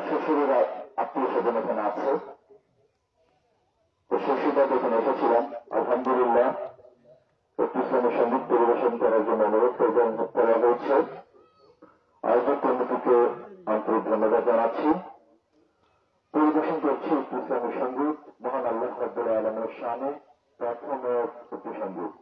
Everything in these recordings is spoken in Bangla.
শ্বশুরের আত্মীয় স্বজন এখানে আছে, তো সেই সুবাদে এখানে এসেছিলাম। আলহামদুলিল্লাহ একটি ইসলামী সঙ্গীত পরিবেশন করার জন্য অনুরোধ করা হয়েছে। আয়োজক কমিটিকে আন্তরিক ধন্যবাদ জানাচ্ছি। পরিবেশন করছি একটি ইসলামী সঙ্গীত, মহান আল্লাহ রাব্বুল আলামিনের শানে প্রার্থনামূলক একটি সঙ্গীত।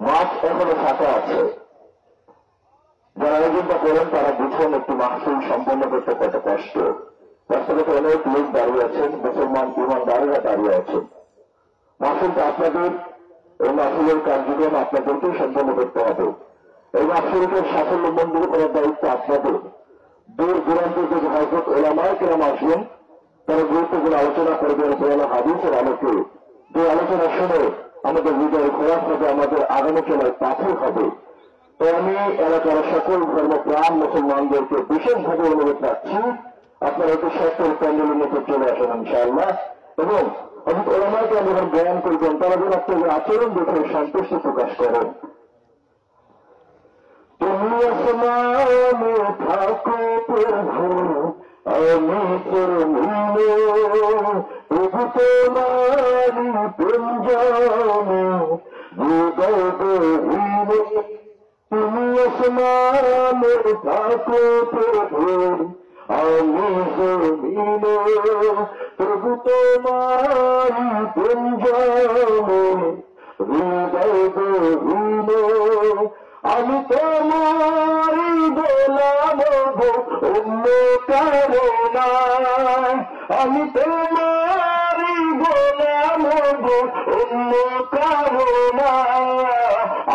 মাছ এখনো ফাঁকা আছে, যারা আয়োজনটা করেন তারা বুঝুন একটি মাহফিল সম্পন্ন করতে কত কষ্ট। রাস্তাঘাটে অনেক লোক দাঁড়িয়ে আছেন, মুসলমান ইমানদারেরা দাঁড়িয়ে আছেন। মাহফিলটা আপনাদের, এই মাহফিলের কার্যক্রম আপনাদেরকেই সম্পন্ন করতে হবে। এই মাহফিলকে সাফল্যমণ্ডিত করার দায়িত্ব আপনাদের। দূর দূরান্ত থেকে হযরত উলামায়ে কেরাম আসবেন, তারা গুরুত্বপূর্ণ আলোচনা করবেন কোরআন হাদিসের আলোকে। যে আলোচনা শুনে আমাদের হৃদয় খোরাক হবে, আমাদের আগামী চলার পাথর হবে। তো আমি এলাকার সকল ধর্মপ্রাণ মুসলমানদেরকে বিশেষভাবে অনুরোধ রাখছি, আপনারা একটু সকল প্যান্ডেলের মধ্যে চলে আসেন ইনশাআল্লাহ, এবং হযরত উলামায়ে কেরাম যখন বয়ান করবেন তারা যেন আপনাদের আচরণ দেখে সন্তুষ্টি প্রকাশ করেন। তুমি আসমানে থাকো প্রভু, আমি জমিনে, প্রভু তোমারি প্রেমজানে হৃদয় গহীনে। তুমি আসমানে থাকো প্রভু, আমি জমিনে, প্রভু তোমারি প্রেমজানে হৃদয় গহীনে। আমি তোমারি গোলাম গো, অন্য কারো না। আমি তোমারি গোলাম গো, অন্য কারো না।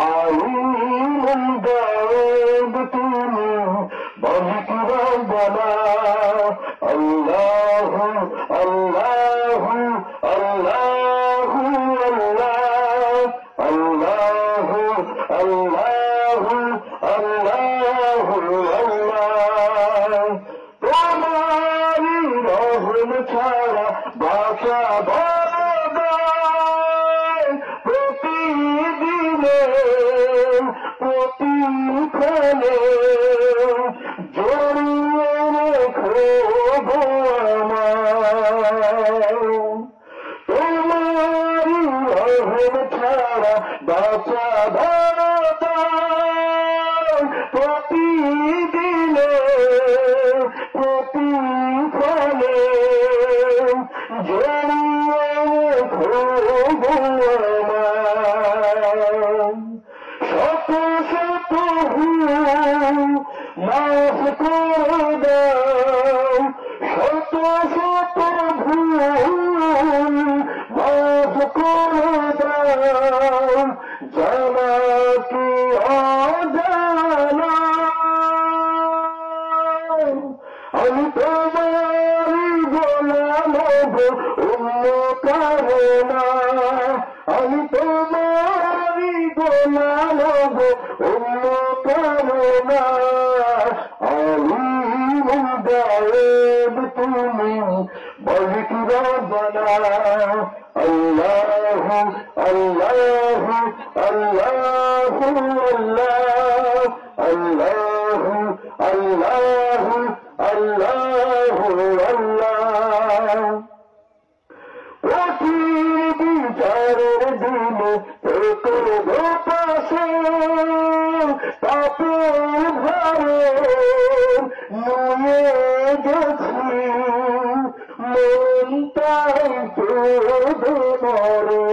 আলিমুল গায়ব তুমি, মালিক রব্বানা। আল্লাহু আল্লাহু আল্লাহু আল্লাহ, আল্লাহু আল্লাহু আল্লাহু আল্লাহ। তোমারি রহম ছাড়া বাঁচা বড়, প্রতিদিনে প্রতিক্ষণে জড়িয়ে রেখো গো আমায়। তোমারি রহম ছাড়া বাঁচা প্রতিদিনে প্রতিফলে জড়িয়ে রেখো গো আমায়। শত শত ভুল মাফ করে দাও, শত শত ভুল মাফ করে দাও, জানা কি অজানা। আমি তোমারি গোলাম গো, অন্য কারো না। আমি তোমারি গোলাম গো, অন্য কারো না। আলিমুল গায়ব তুমি, মালিক ربنا الله الله الله الله الله الله الله الله বিচারের দিনে করব পাশে পাপের ভারে নুয়ে গেছি মনটাই মরে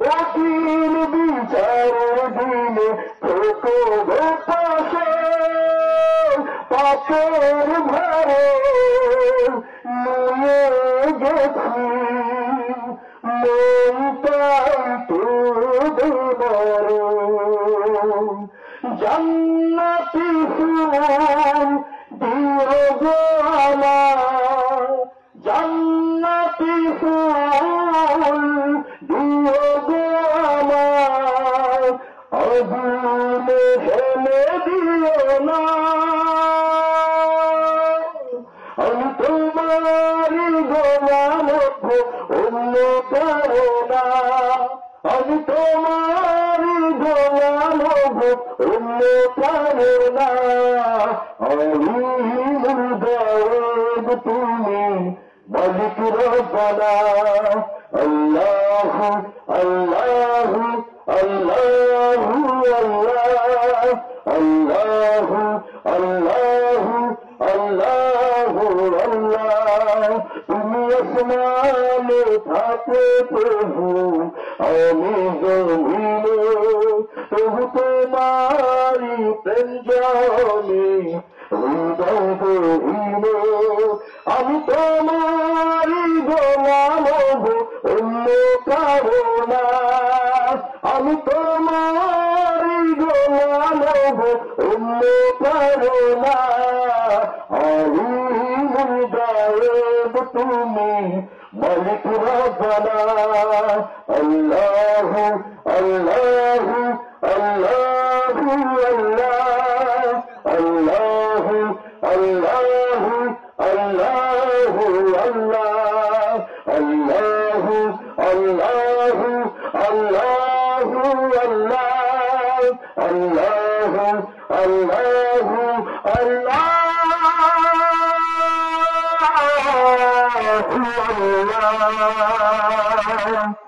কঠিন বিচারের দিনে করব পাশে পাপের ভারে নুয়ে গেছি জান্নাতি ফুল দিও গো আমার জান্নাতি ফুল দিও গো আমার আগুনে ফেলে দিও না আমি তোমারি গোলাম অন্য কারো না আমি তোমারি গোলাম অন্য কারো না আমি মুর্দাব তুমি মালিক রব্বানা আল্লাহ আল্লাহ আল্লাহ আল্লাহ আল্লাহ আল্লাহ আল্লাহ তুমি আসমানে থাকো প্রভু আমি জমিনে প্রভু তোমারি প্রেম জানে হৃদয় গহীনে আমি তোমারি গোলাম অন্য কারো না আমি তোমারি গোলাম অন্য কারো না গায়েব তুমি মালিক রব্বানা আল্লাহ আল্লাহ আল্লাহ আল্লাহ আল্লাহ আল্লাহ আল্লাহ আল্লাহ আল্লাহ আল্লাহ আল্লাহ আল্লাহ Allah